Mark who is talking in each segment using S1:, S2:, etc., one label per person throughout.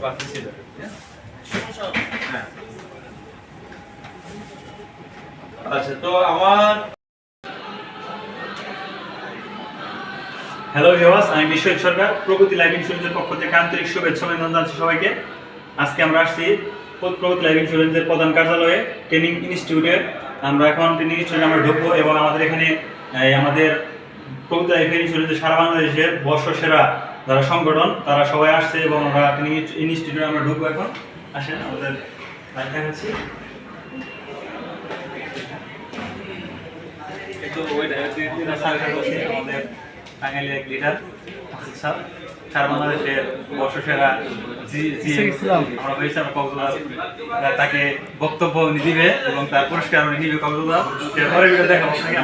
S1: বাকি ছিল। হ্যাঁ আচ্ছা, তো আমার হ্যালো ভিউয়ার্স, আমি বিশ্বজিৎ সরকার, প্রগতি লাইফ ইন্স্যুরেন্সের পক্ষ থেকে আন্তরিক শুভেচ্ছা ও অভিনন্দন জানাচ্ছি সবাইকে। আজকে আমরা আসছি প্রগতি লাইফ ইন্স্যুরেন্সের প্রধান কার্যালয়ে ট্রেনিং ইনস্টিটিউটে। আমরা এখন ট্রেনিং ইনস্টিটিউটে আমরা ঢুকবো এবং আমাদের এখানে আমাদের প্রগতি লাইফ ইন্স্যুরেন্সের সারা বাংলাদেশের বর্ষসেরা যারা সংগঠন তারা সবাই আসছে এবং আমরা ট্রেনিং ইনস্টিটিউটে আমরা ঢুকবো। এখন আসেন আমাদের লাইভ দেখাচ্ছি। একটু ওয়েট আমাদের টাঙ্গাইলের এক লিডার স্যার, সারা বাংলাদেশের বর্ষসেরা আমরা হয়েছে কক্সবাজার, তাকে বক্তব্য দিবে এবং তার পুরস্কার নিবে কক্সবাজার। পরে ভিডিও দেখাবো আপনাকে।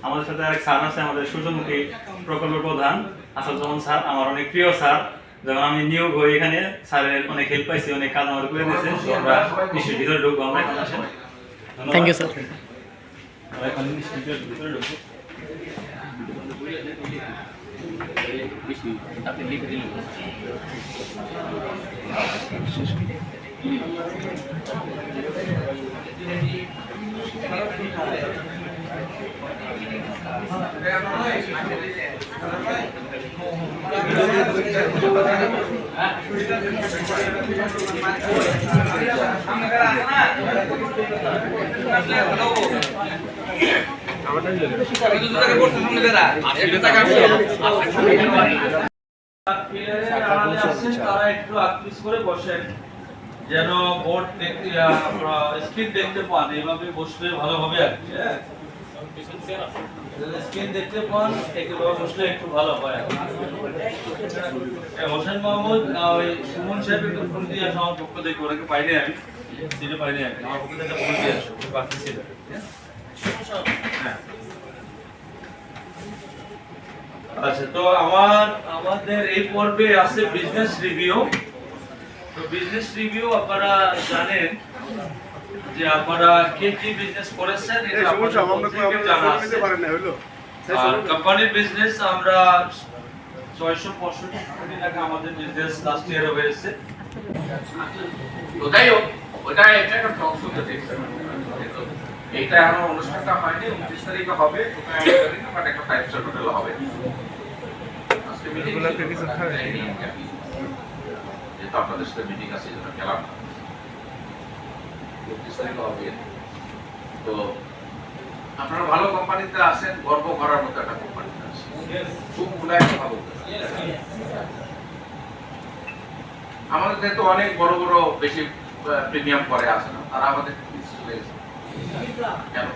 S1: আমাদের সাথে আরেক স্যার আছে, আমাদের সূর্যমুখী প্রকল্পের প্রধান আসাদুজ্জামান স্যার, আমার অনেক প্রিয় স্যার। যখন আমি নিয়োগ হই এখানে স্যারের অনেক হেল্প পাইছি, অনেক কাজ আমাদের করে দিয়েছে। আমরা নিশ্চয়ই ভিতরে ঢুকবো, আমরা এখন আসেন।
S2: Thank you sir.
S1: আমরা এখন নিশ্চয়ই ভিতরে ঢুকবো। আপনি লিখে দিলেন তারা একটু আকৃষ্ট করে বসেন যেন বোর্ড স্ক্রিন দেখতে পান। এইভাবে বসলে ভালো হবে আর কি। হ্যাঁ, স্ক্রিন দেখতে পান, একেভাবে বসলে একটু ভালো হয়। হোসেন মাহমুদ ওই সুমন সাহেব একটু ফোন দিয়ে আসো আমার পক্ষ থেকে। ওনাকে পাইনি আমি, চিনে পাইনি আমি, আমার পক্ষ থেকে ফোন দিয়ে আসো, বাকি ছিল। হ্যাঁ আচ্ছা, তো আমাদের এই পর্বে আছে বিজনেস রিভিউ। তো বিজনেস রিভিউ আপনারা জানেন যে আপনারা কে কি বিজনেস করেছেন এটা আপনাদের জানা আছে। আর কোম্পানির বিজনেস আমরা 665 কোটি টাকা আমাদের বিজনেস লাস্ট ইয়ারে হয়েছে।
S3: তো যাই হোক, ওটা এটা একটা টক শোতে দেখছেন, এইটা এখন অনুষ্ঠানটা হয়নি, 29 তারিখে হবে। বাট একটা 5 স্টার হোটেল হবে। আজকে মিটিং যেহেতু আপনাদের সাথে মিটিং আছে, যেটা গেলাম না। 29 তারিখে হবে। তো আপনারা ভালো কোম্পানিতে আছেন, গর্ব করার মতো একটা কোম্পানিতে আছেন, খুব খোলা একটা ভালো। আমাদের যেহেতু অনেক বড় বড় বেশি প্রিমিয়াম করে আসে না, তারা আমাদের চলে গেছে কেন?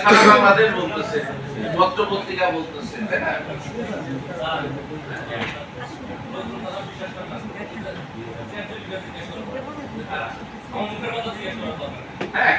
S3: সারা বাংলাদেশ বলতেছে, পত্র পত্রিকা বলতেছে, তাই না? হ্যাঁ